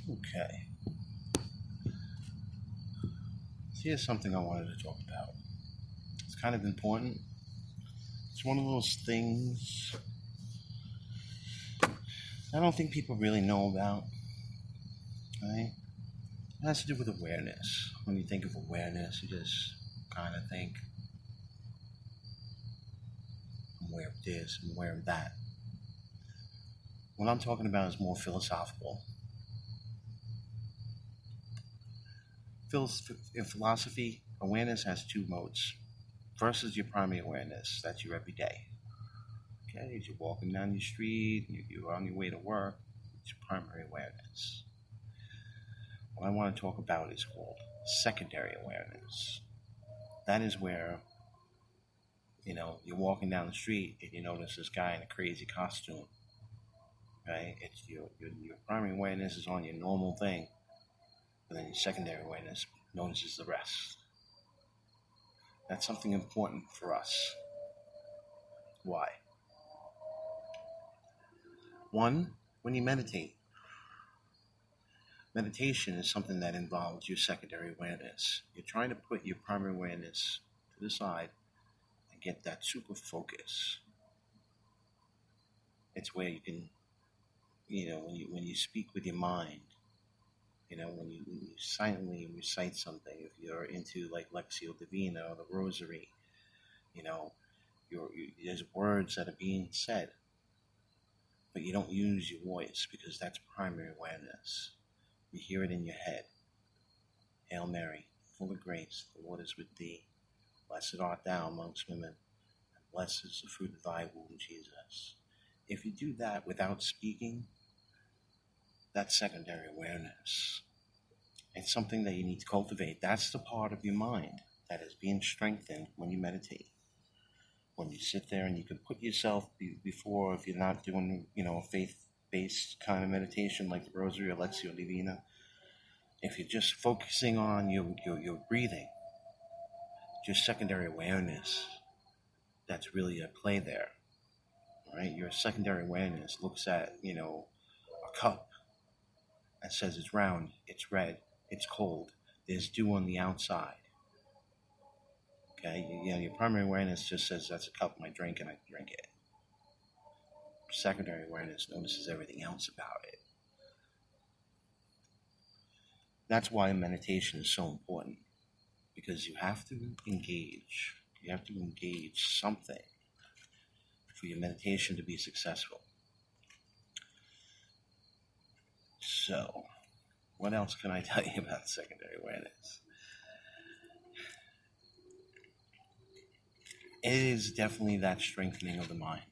Okay, so here's something I wanted to talk about. It's kind of important. It's one of those things I don't think people really know about, right? It has to do with awareness. When you think of awareness, you just kind of think, I'm aware of this, I'm aware of that. What I'm talking about is more philosophical. In philosophy, awareness has two modes. First is your primary awareness. That's your everyday. Okay, as you're walking down your street, you're on your way to work, it's your primary awareness. What I want to talk about is called secondary awareness. That is where, you're walking down the street and you notice this guy in a crazy costume, right? It's your primary awareness is on your normal thing, but then your secondary awareness notices the rest. That's something important for us. Why? One, when you meditate, meditation is something that involves your secondary awareness. You're trying to put your primary awareness to the side and get that super focus. It's where you can, when you speak with your mind, when you silently recite something, if you're into like Lectio Divina or the Rosary, you know, there's words that are being said, but you don't use your voice because that's primary awareness. You hear it in your head. Hail Mary, full of grace, the Lord is with thee. Blessed art thou amongst women, and blessed is the fruit of thy womb, Jesus. If you do that without speaking, that's secondary awareness. It's something that you need to cultivate. That's the part of your mind that is being strengthened when you meditate. When you sit there and you can put yourself before, if you're not doing, a faith-based kind of meditation like the Rosary or Lectio Divina, if you're just focusing on your breathing, your secondary awareness, that's really at play there, right? Your secondary awareness looks at, a cup and says it's round, it's red, it's cold, there's dew on the outside. Okay, your primary awareness just says that's a cup, I drink, and I can drink it. Secondary awareness notices everything else about it. That's why meditation is so important, because you have to engage. You have to engage something for your meditation to be successful. So, what else can I tell you about secondary awareness? It is definitely that strengthening of the mind.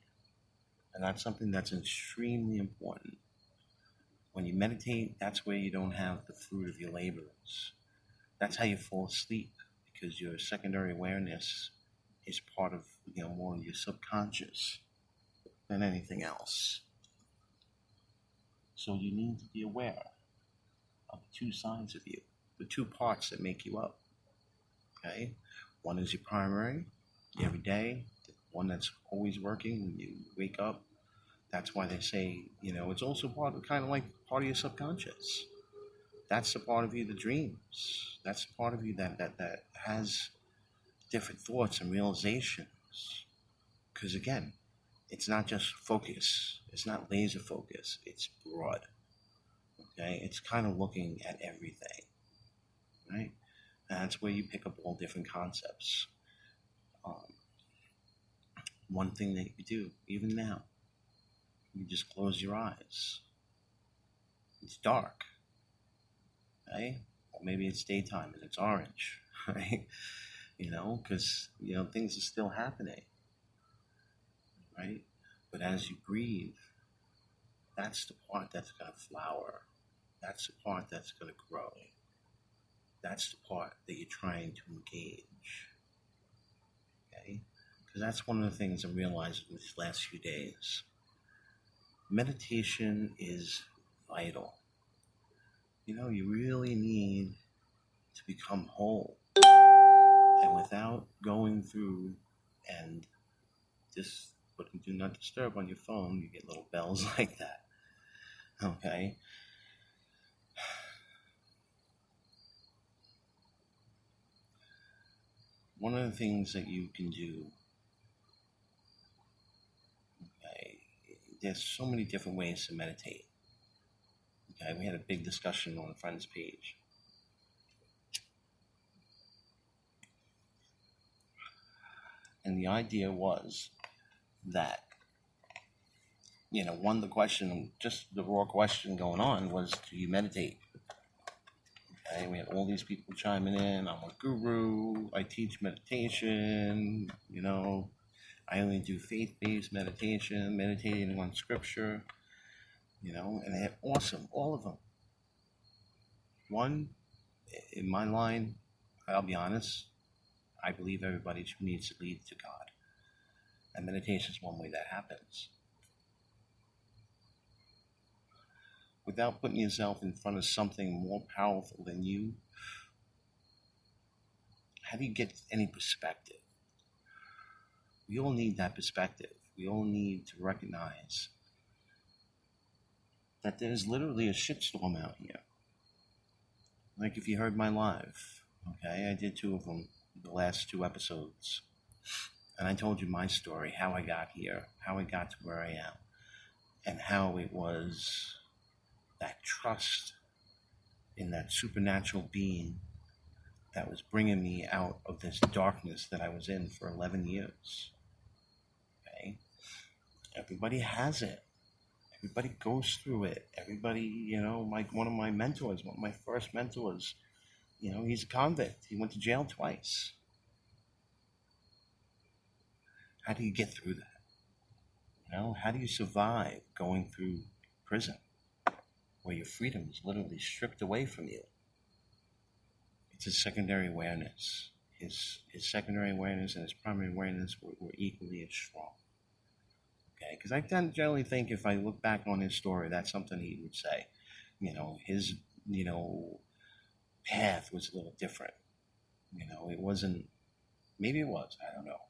And that's something that's extremely important. When you meditate, that's where you don't have the fruit of your labors. That's how you fall asleep, because your secondary awareness is part of, more of your subconscious than anything else. So you need to be aware of the two sides of you, the two parts that make you up. Okay? One is your primary, every day, the one that's always working when you wake up. That's why they say, it's also kind of like part of your subconscious. That's the part of you that dreams. That's the part of you that has different thoughts and realizations. Because again, it's not just focus. It's not laser focus. It's broad. Okay? It's kind of looking at everything. Right? And that's where you pick up all different concepts. One thing that you do, even now, you just close your eyes. It's dark, right? Or maybe it's daytime and it's orange, right? Because, things are still happening, right? But as you breathe, that's the part that's going to flower. That's the part that's going to grow. That's the part that you're trying to engage, okay? Because that's one of the things I'm realizing these last few days. Meditation is vital. You really need to become whole. And without going through and just putting do not disturb on your phone, you get little bells like that. Okay? one of the things that you can do, okay, there's so many different ways to meditate. Okay, we had a big discussion on a friend's page. And the idea was that, the question, just the raw question going on was, do you meditate? Okay, we had all these people chiming in. I'm a guru. I teach meditation. I only do faith-based meditation, meditating on scripture. And they had awesome, all of them. One, in my line, I'll be honest, I believe everybody needs to lead to God. And meditation is one way that happens. Without putting yourself in front of something more powerful than you, how do you get any perspective? We all need that perspective. We all need to recognize that there's literally a shitstorm out here. Like if you heard my live, okay, I did 2 of them, the last 2 episodes. And I told you my story, how I got here, how I got to where I am, and how it was that trust in that supernatural being that was bringing me out of this darkness that I was in for 11 years. Okay? Everybody has it. Everybody goes through it. Everybody, one of my mentors, one of my first mentors, he's a convict. He went to jail twice. How do you get through that? How do you survive going through prison where your freedom is literally stripped away from you? It's his secondary awareness. His secondary awareness and his primary awareness were equally as strong. Okay, because I generally think if I look back on his story, that's something he would say. His, path was a little different. It wasn't, maybe it was, I don't know.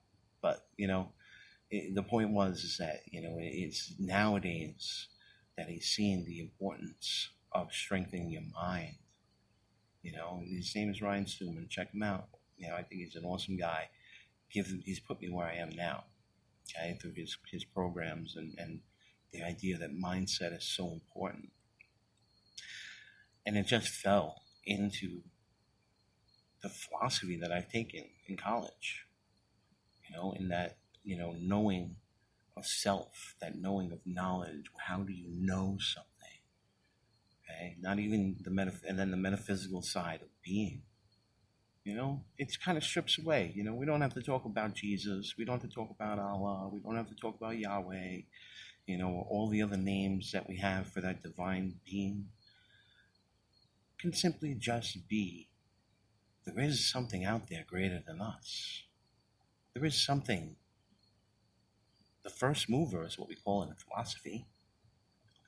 But, the point is that, it's nowadays that he's seeing the importance of strengthening your mind. His name is Ryan Stewman. Check him out. I think he's an awesome guy. He's put me where I am now. Okay, through his programs and the idea that mindset is so important. And it just fell into the philosophy that I've taken in college, in that, knowing of self, that knowing of knowledge. How do you know something? Okay, not even and then the metaphysical side of being. It kind of strips away. We don't have to talk about Jesus. We don't have to talk about Allah. We don't have to talk about Yahweh. All the other names that we have for that divine being can simply just be, there is something out there greater than us. There is something. The first mover is what we call in philosophy.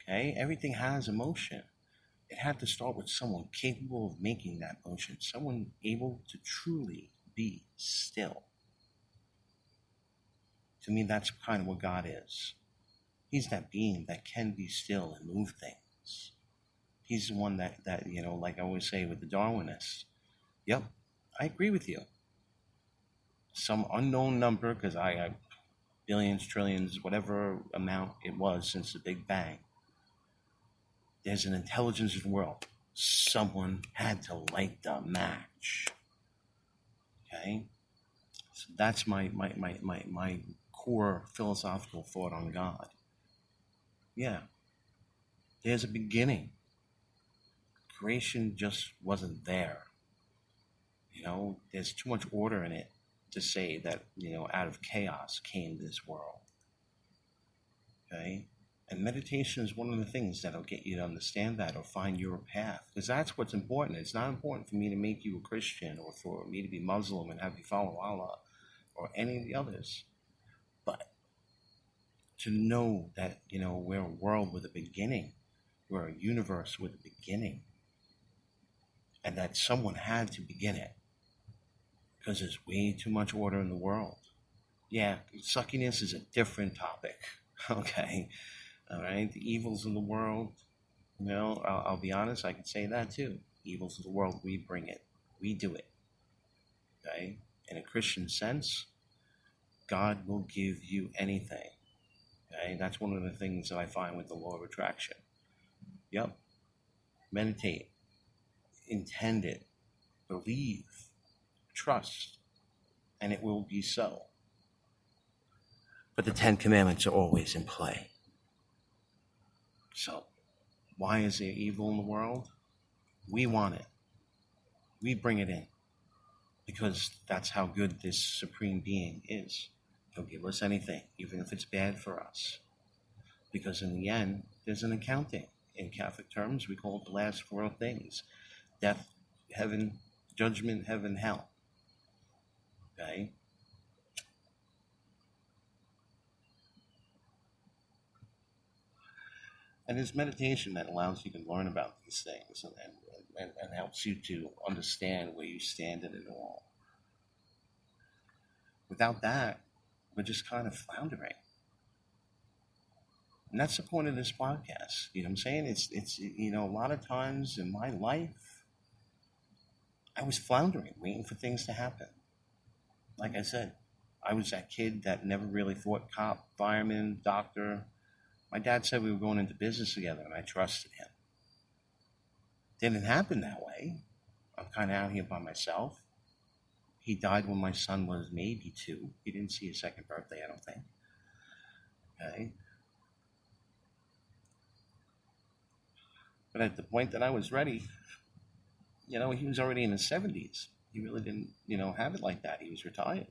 Okay? Everything has emotion. It had to start with someone capable of making that motion, someone able to truly be still. To me, that's kind of what God is. He's that being that can be still and move things. He's the one that like I always say with the Darwinists, yep, I agree with you. Some unknown number, because I have billions, trillions, whatever amount it was since the Big Bang, there's an intelligence in the world. Someone had to light the match. Okay? So that's my core philosophical thought on God. Yeah. There's a beginning. Creation just wasn't there. There's too much order in it to say that, out of chaos came this world. Okay? And meditation is one of the things that'll get you to understand that or find your path. Because that's what's important. It's not important for me to make you a Christian or for me to be Muslim and have you follow Allah or any of the others. But to know that, we're a world with a beginning. We're a universe with a beginning. And that someone had to begin it. Because there's way too much order in the world. Yeah, suckiness is a different topic. Okay? All right, the evils of the world, I'll be honest, I can say that too. Evils of the world, we bring it. We do it. Okay? in a Christian sense, God will give you anything. Okay? That's one of the things that I find with the law of attraction. Yep. Meditate. Intend it. Believe. Trust. And it will be so. But the Ten Commandments are always in play. So, why is there evil in the world? We want it. We bring it in. Because that's how good this supreme being is. He'll give us anything, even if it's bad for us. Because in the end, there's an accounting. In Catholic terms, we call it the last four things. Death, heaven, judgment, heaven, hell. Okay? And it's meditation that allows you to learn about these things and helps you to understand where you stand in it all. Without that, we're just kind of floundering. And that's the point of this podcast. You know what I'm saying? It's a lot of times in my life, I was floundering, waiting for things to happen. Like I said, I was that kid that never really thought cop, fireman, doctor. My dad said we were going into business together, and I trusted him. Didn't happen that way. I'm kind of out here by myself. He died when my son was maybe 2. He didn't see his second birthday, I don't think. Okay. But at the point that I was ready, he was already in his 70s. He really didn't, have it like that. He was retired.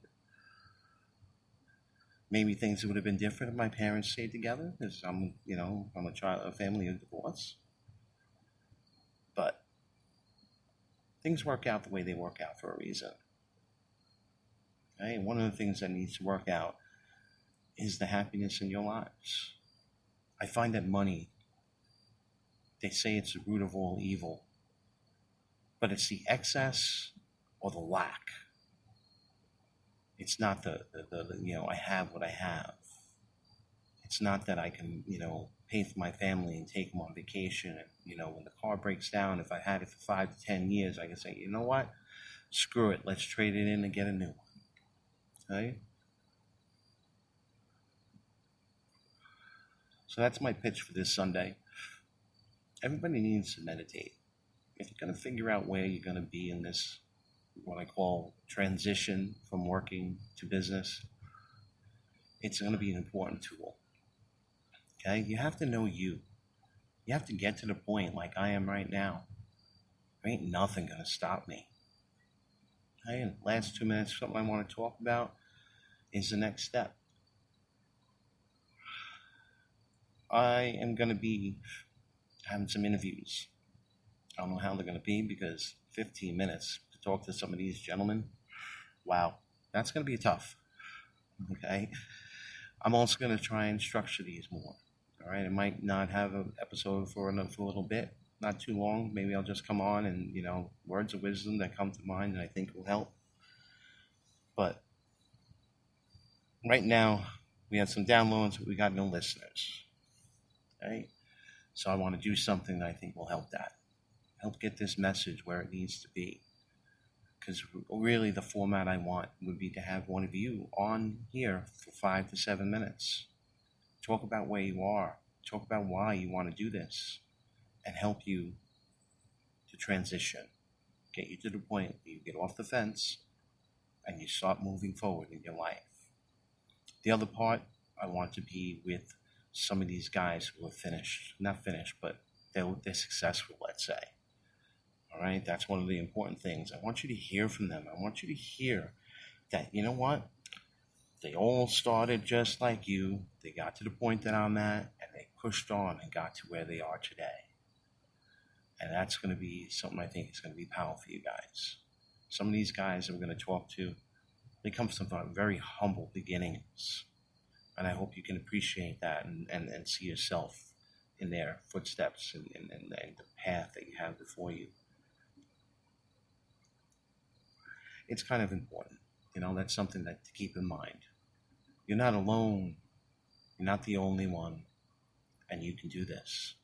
Maybe things would have been different if my parents stayed together, because I'm a family of divorce. But things work out the way they work out for a reason. Okay? And one of the things that needs to work out is the happiness in your lives. I find that money, they say it's the root of all evil, but it's the excess or the lack. It's not the I have what I have. It's not that I can, pay for my family and take them on vacation. And, when the car breaks down, if I had it for 5 to 10 years, I can say, you know what? Screw it. Let's trade it in and get a new one. Okay? So that's my pitch for this Sunday. Everybody needs to meditate. If you're going to figure out where you're going to be in this, what I call transition from working to business, it's going to be an important tool. Okay? You have to know you. You have to get to the point like I am right now. There ain't nothing going to stop me. Okay? And the last 2 minutes, something I want to talk about is the next step. I am going to be having some interviews. I don't know how they're going to be, because 15 minutes to talk to some of these gentlemen, wow, that's going to be tough. Okay? I'm also going to try and structure these more. All right? I might not have an episode for a little bit, not too long. Maybe I'll just come on and, words of wisdom that come to mind that I think will help. But right now, we have some downloads, but we got no listeners. Okay? So I want to do something that I think will help that. Help get this message where it needs to be. Because really the format I want would be to have one of you on here for 5 to 7 minutes. Talk about where you are. Talk about why you want to do this. And help you to transition. Get you to the point where you get off the fence and you start moving forward in your life. The other part, I want to be with some of these guys who are not finished, but they're successful, let's say. All right, that's one of the important things. I want you to hear from them. I want you to hear that, you know what? They all started just like you. They got to the point that I'm at, and they pushed on and got to where they are today. And that's going to be something I think is going to be powerful for you guys. Some of these guys that we're going to talk to, they come from very humble beginnings. And I hope you can appreciate that and see yourself in their footsteps and the path that you have before you. It's kind of important. That's something to keep in mind. You're not alone. You're not the only one. And you can do this.